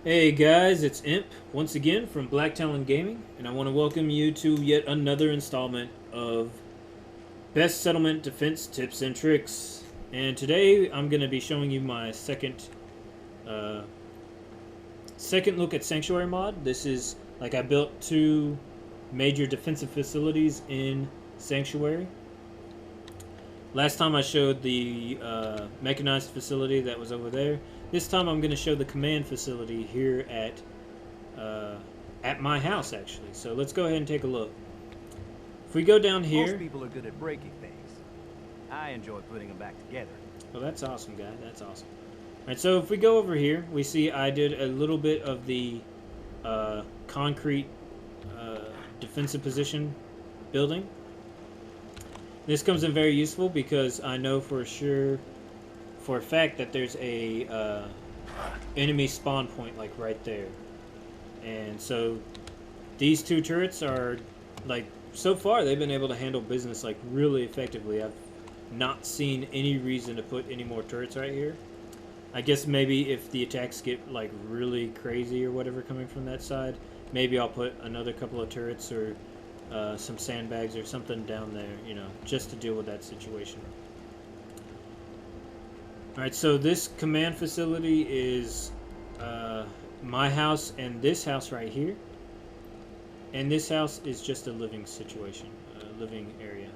Hey guys, it's Imp once again from Black Talon Gaming, and I want to welcome you to yet another installment of Best Settlement Defense Tips and Tricks. And today I'm going to be showing you my uh, second look at Sanctuary mod. This is like I built two major defensive facilities in Sanctuary. Last time I showed the mechanized facility that was over there. This time I'm going to show the command facility here uh, at my house, actually. So let's go ahead and take a look. If we go down here... Most people are good at breaking things. I enjoy putting them back together. Well, that's awesome, guy. That's awesome. Alright, so if we go over here, we see I did a little bit of the concrete defensive position building. This comes in very useful because I know for a fact that there's a enemy spawn point like right there, and so these two turrets are like so far they've been able to handle business like really effectively. I've not seen any reason to put any more turrets right here. I guess maybe if the attacks get like really crazy or whatever coming from that side, maybe I'll put another couple of turrets or some sandbags or something down there, you know, just to deal with that situation. Alright, so this command facility is my house and this house right here. And this house is just a living situation, a living area.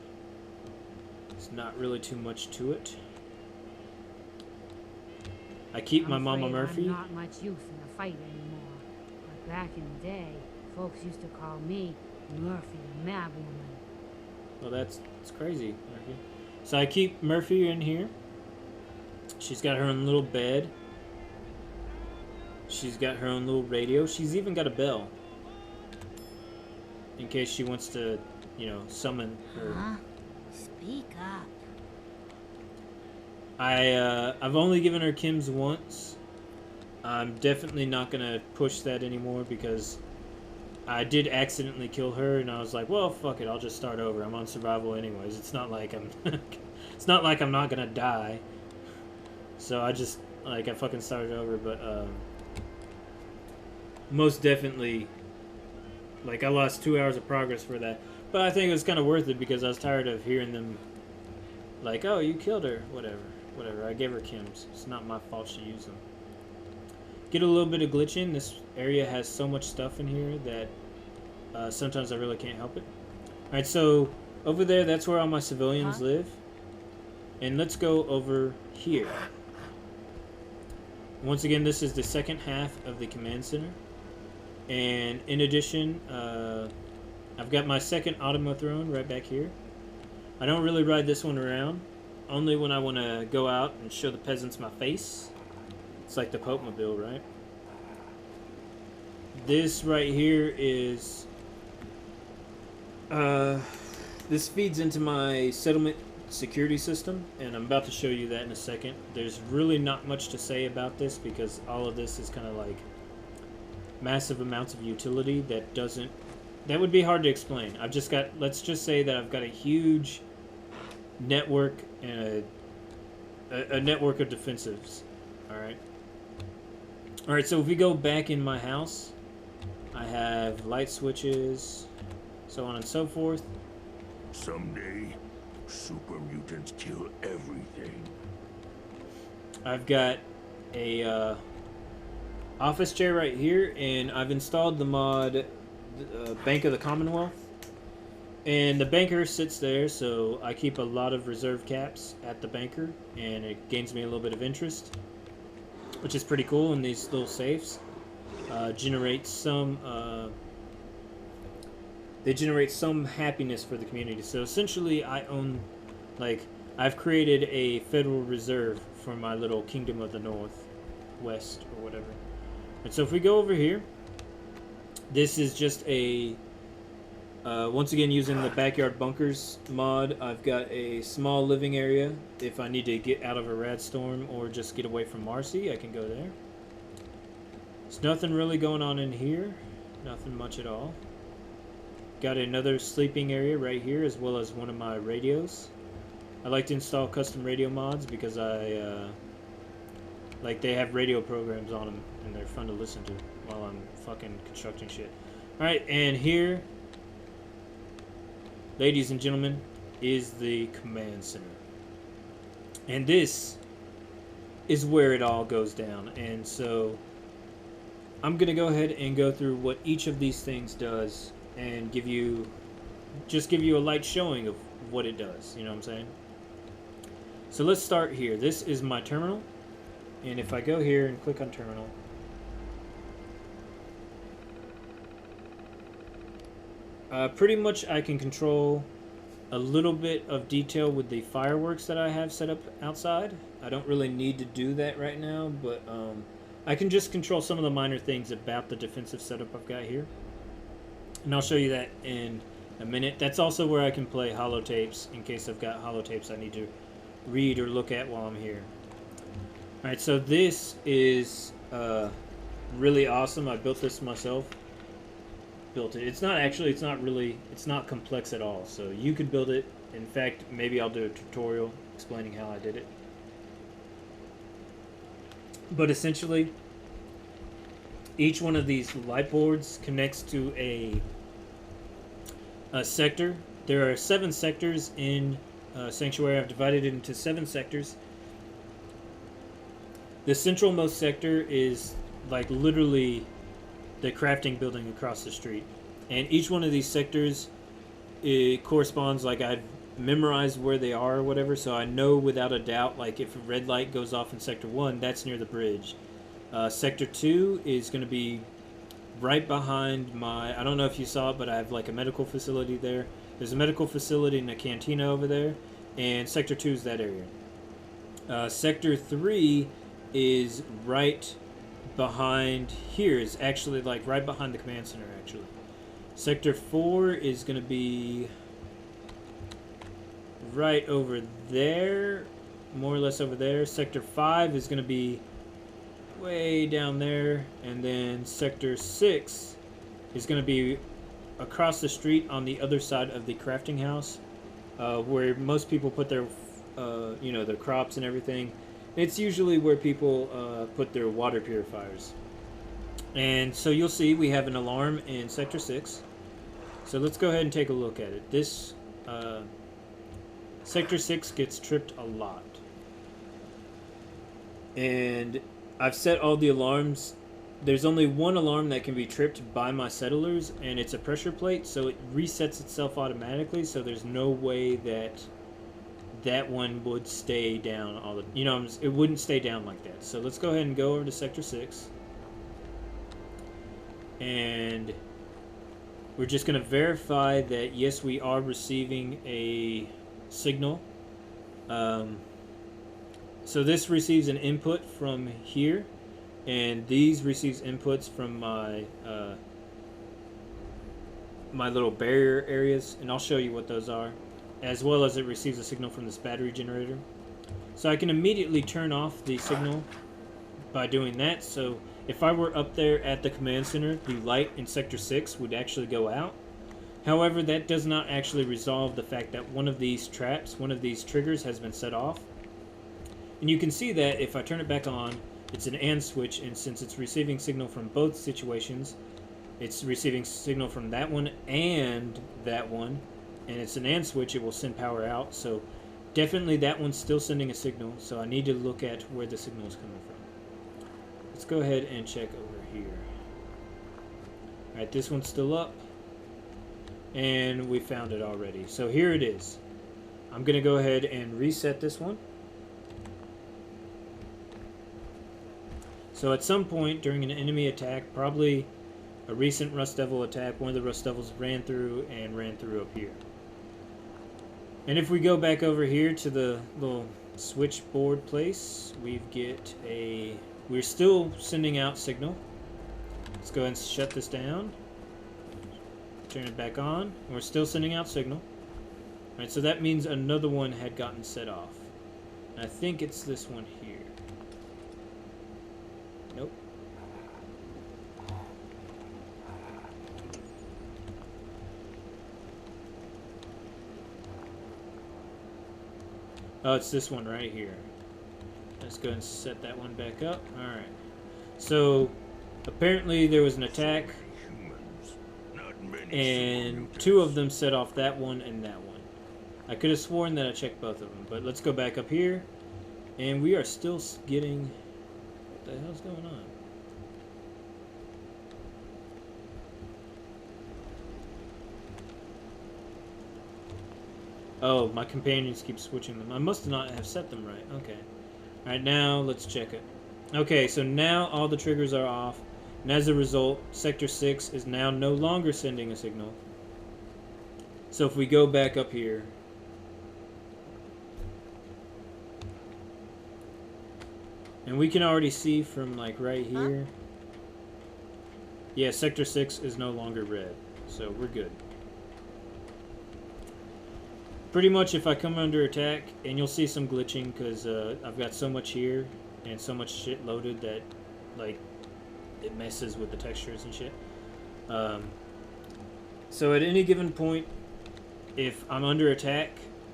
It's not really too much to it. I keep my Mama Murphy. I'm not much use in the fight anymore. But back in the day, folks used to call me Murphy the Mad Woman. Well, that's crazy, Murphy. So I keep Murphy in here. She's got her own little bed. She's got her own little radio. She's even got a bell. In case she wants to, you know, summon her. Huh? Speak up. I've only given her Kim's once. I'm definitely not gonna push that anymore because I did accidentally kill her, and I was like, well, fuck it, I'll just start over. I'm on survival anyways. It's not like I'm it's not like I'm not gonna die. So I just I fucking started over, but most definitely I lost 2 hours of progress for that. But I think it was kind of worth it because I was tired of hearing them like, oh, you killed her, whatever. I gave her Kim's. It's not my fault she used them. Get a little bit of glitching. This area has so much stuff in here that sometimes I really can't help it. Alright, so over there, that's where all my civilians live. And let's go over here. Once again, this is the second half of the command center. And in addition, I've got my second Automathrone right back here. I don't really ride this one around. Only when I want to go out and show the peasants my face. It's like the Pope-mobile, right? This right here is... this feeds into my settlement security system, and I'm about to show you that in a second. There's really not much to say about this because all of this is kind of like massive amounts of utility that would be hard to explain. I've just got, let's just say that I've got a huge network and a network of defensives. Alright, so if we go back in my house, I have light switches, so on and so forth. Someday, super mutants kill everything. I've got a office chair right here, and I've installed the mod Bank of the Commonwealth. And the banker sits there, so I keep a lot of reserve caps at the banker, and it gains me a little bit of interest, which is pretty cool. And these little safes generate some they generate some happiness for the community. So essentially, I own, I've created a Federal Reserve for my little Kingdom of the North, West, or whatever. And so if we go over here, this is just a once again, using the Backyard Bunkers mod, I've got a small living area. If I need to get out of a rad storm or just get away from Marcy, I can go there. There's nothing really going on in here. Nothing much at all. Got another sleeping area right here, as well as one of my radios. I like to install custom radio mods because I Like, they have radio programs on them, and they're fun to listen to while I'm fucking constructing shit. Alright, and here, ladies and gentlemen, is the command center. And this is where it all goes down. And so, I'm going to go ahead and go through what each of these things does and give you a light showing of what it does. You know what I'm saying? So let's start here. This is my terminal. And if I go here and click on terminal, pretty much I can control a little bit of detail with the fireworks that I have set up outside. I don't really need to do that right now, but I can just control some of the minor things about the defensive setup I've got here. And I'll show you that in a minute. That's also where I can play holotapes in case I've got holotapes I need to read or look at while I'm here. Alright, so this is really awesome. I built this myself. It's not complex at all. So you could build it. In fact, maybe I'll do a tutorial explaining how I did it. But essentially, each one of these light boards connects to a sector. There are 7 sectors in Sanctuary. I've divided it into 7 sectors. The centralmost sector is like literally the crafting building across the street. And each one of these sectors, it corresponds, like I've memorized where they are or whatever, so I know without a doubt, like if a red light goes off in Sector 1, that's near the bridge. Sector 2 is going to be right behind I don't know if you saw it, but I have like a medical facility there. There's a medical facility and a cantina over there, and Sector 2 is that area. Sector 3 is right behind here. Is actually like right behind the command center, actually. Sector 4 is going to be right over there, more or less over there. Sector 5 is going to be way down there, and then Sector 6 is going to be across the street on the other side of the crafting house, where most people put their their crops and everything. It's usually where people put their water purifiers. And so you'll see we have an alarm in Sector 6. So let's go ahead and take a look at it. This Sector 6 gets tripped a lot. And I've set all the alarms. There's only one alarm that can be tripped by my settlers, and it's a pressure plate, so it resets itself automatically, so there's no way that that one would stay down it wouldn't stay down like that. So let's go ahead and go over to Sector 6. And we're just going to verify that, yes, we are receiving a signal. So this receives an input from here, and these receives inputs from my my little barrier areas, and I'll show you what those are, as well as it receives a signal from this battery generator. So I can immediately turn off the signal by doing that. So if I were up there at the command center, the light in Sector 6 would actually go out. However, that does not actually resolve the fact that one of these triggers has been set off. And you can see that if I turn it back on, it's an AND switch, and since it's receiving signal from both situations, it's receiving signal from that one and that one, and it's an AND switch, it will send power out. So definitely that one's still sending a signal, so I need to look at where the signal is coming from. Let's go ahead and check over here. Alright, this one's still up, and we found it already. So here it is. I'm going to go ahead and reset this one. So at some point during an enemy attack, probably a recent Rust Devil attack, one of the Rust Devils ran through up here. And if we go back over here to the little switchboard place, we're still sending out signal. Let's go ahead and shut this down. Turn it back on. We're still sending out signal. Alright, so that means another one had gotten set off. And I think it's this one here. Nope. Oh, it's this one right here. Let's go and set that one back up. Alright. So, apparently there was an attack, Humans, not many and super mutants. 2 of them set off that one and that one. I could have sworn that I checked both of them, but let's go back up here. And we are still getting... What the hell's going on? Oh, my companions keep switching them. I must not have set them right. Okay. Alright, now let's check it. Okay, so now all the triggers are off. And as a result, Sector 6 is now no longer sending a signal. So if we go back up here... And we can already see from, like, right here... Yeah, Sector 6 is no longer red. So we're good. Pretty much if I come under attack, and you'll see some glitching because I've got so much here and so much shit loaded that, like, it messes with the textures and shit. So at any given point, if I'm under attack,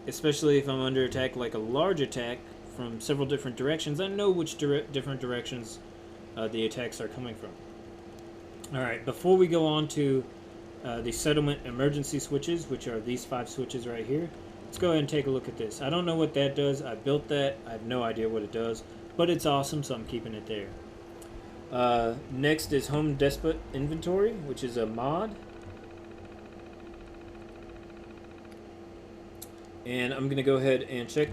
especially if I'm under attack like a large attack from several different directions, I know which different directions the attacks are coming from. Alright, before we go on to the settlement emergency switches, which are these 5 switches right here, let's go ahead and take a look at this. I don't know what that does. I built that. I have no idea what it does, but it's awesome, so I'm keeping it there. Next is Home Despot Inventory, which is a mod. And I'm going to go ahead and check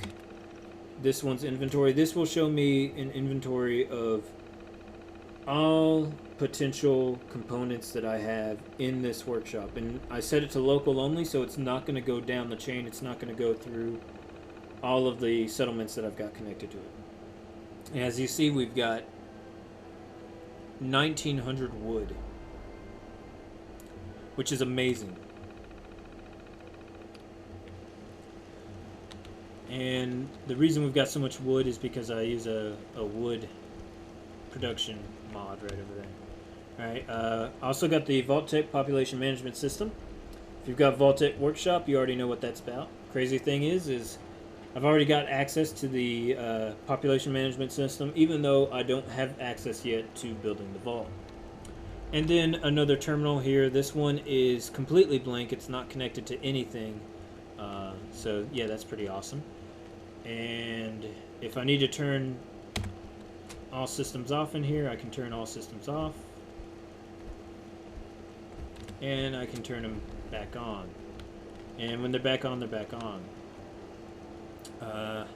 this one's inventory. This will show me an inventory of all potential components that I have in this workshop. And I set it to local only, so it's not going to go down the chain. It's not going to go through all of the settlements that I've got connected to it. And as you see, we've got 1,900 wood, which is amazing. And the reason we've got so much wood is because I use a wood production mod right over there. Alright, also got the Vault-Tec Population Management System. If you've got Vault-Tec Workshop, you already know what that's about. Crazy thing is I've already got access to the Population Management System, even though I don't have access yet to building the vault. And then another terminal here. This one is completely blank. It's not connected to anything. So yeah, that's pretty awesome. And if I need to turn all systems off in here, I can turn all systems off. And I can turn them back on. And when they're back on, they're back on. I've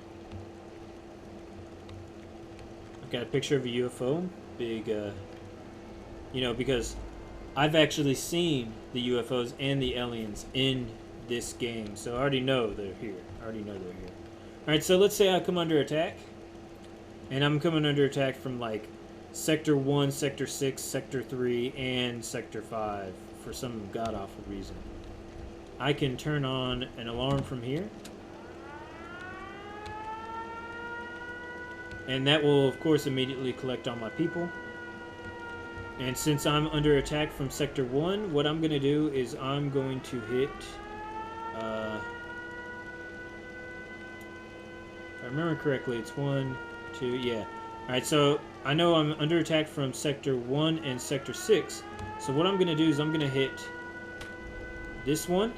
got a picture of a UFO. Big, you know, because I've actually seen the UFOs and the aliens in this game. So I already know they're here. Alright, so let's say I come under attack. And I'm coming under attack from, like, Sector 1, Sector 6, Sector 3, and Sector 5 for some god-awful reason. I can turn on an alarm from here. And that will, of course, immediately collect all my people. And since I'm under attack from Sector 1, what I'm going to do is I'm going to hit... if I remember correctly, it's 1, 2, yeah. Alright, so I know I'm under attack from Sector 1 and Sector 6. So what I'm going to do is I'm going to hit this one.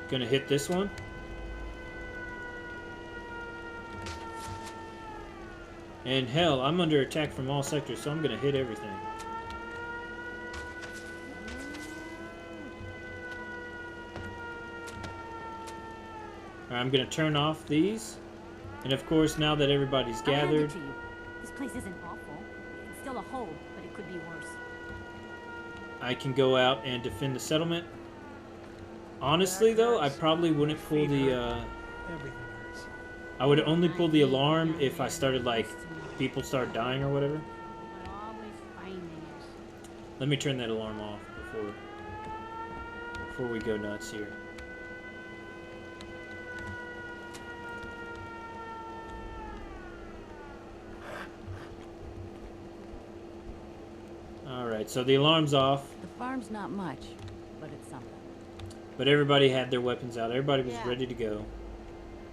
Gonna hit this one. And hell, I'm under attack from all sectors, so I'm gonna hit everything. Alright, I'm gonna turn off these. And of course, now that everybody's I'll hand it gathered, to you. This place isn't awful. It's still a hole, but it could be worse. I can go out and defend the settlement. Honestly, though, I probably wouldn't pull the, Everything hurts. I would only pull the alarm if I started, like, people start dying or whatever. But always finding it. Let me turn that alarm off before we go nuts here. Alright, so the alarm's off. Farm's not much, but it's something. But everybody had their weapons out. Everybody was Yeah. ready to go.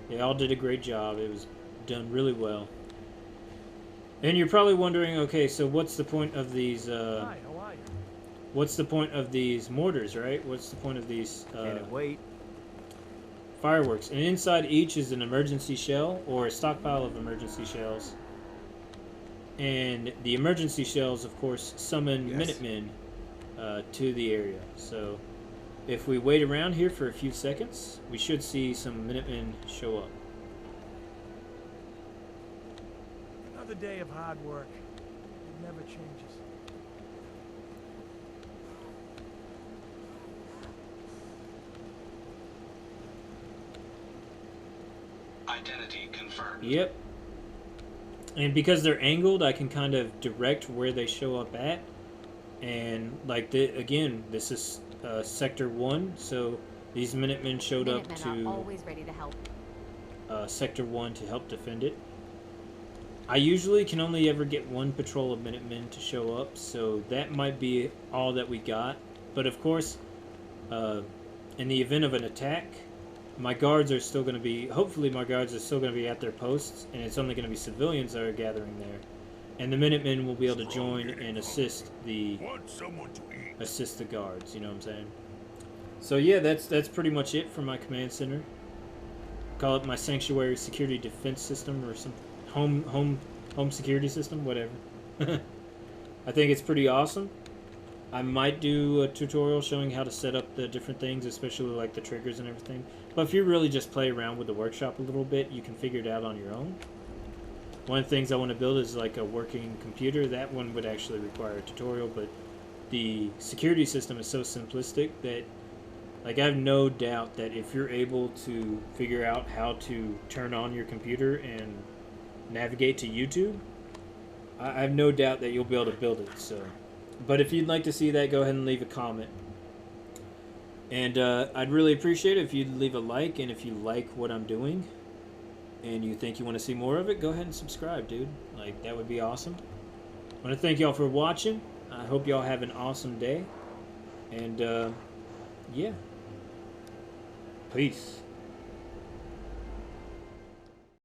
They all did a great job. It was done really well. And you're probably wondering, okay, so what's the point of these? Hi, how are you? What's the point of these mortars, right? What's the point of these Can't wait. fireworks? And inside each is an emergency shell or a stockpile of emergency shells. And the emergency shells, of course, summon Yes. Minutemen to the area. So if we wait around here for a few seconds, we should see some Minutemen show up. Another day of hard work. It never changes. Identity confirmed. Yep. And because they're angled, I can kind of direct where they show up at. And like again, this is Sector 1, so these Minutemen showed up Minutemen to are always ready to help. Sector 1 to help defend it. I usually can only ever get one patrol of Minutemen to show up, so that might be all that we got. But of course, in the event of an attack, my guards are still going to be, hopefully my guards are still going to be at their posts, and it's only going to be civilians that are gathering there. And the Minutemen will be able to join and assist the Want someone to eat. assist the guards, you know what I'm saying? So yeah, that's pretty much it for my command center. Call it my sanctuary security defense system or some home security system, whatever. I think it's pretty awesome. I might do a tutorial showing how to set up the different things, especially like the triggers and everything. But if you really just play around with the workshop a little bit, you can figure it out on your own. One of the things I want to build is like a working computer. That one would actually require a tutorial, but the security system is so simplistic that like I have no doubt that if you're able to figure out how to turn on your computer and navigate to YouTube, I have no doubt that you'll be able to build it. So, but if you'd like to see that, go ahead and leave a comment. And I'd really appreciate it if you'd leave a like, and if you like what I'm doing and you think you want to see more of it, go ahead and subscribe, dude. Like, that would be awesome. I want to thank y'all for watching. I hope y'all have an awesome day. And, yeah. Peace.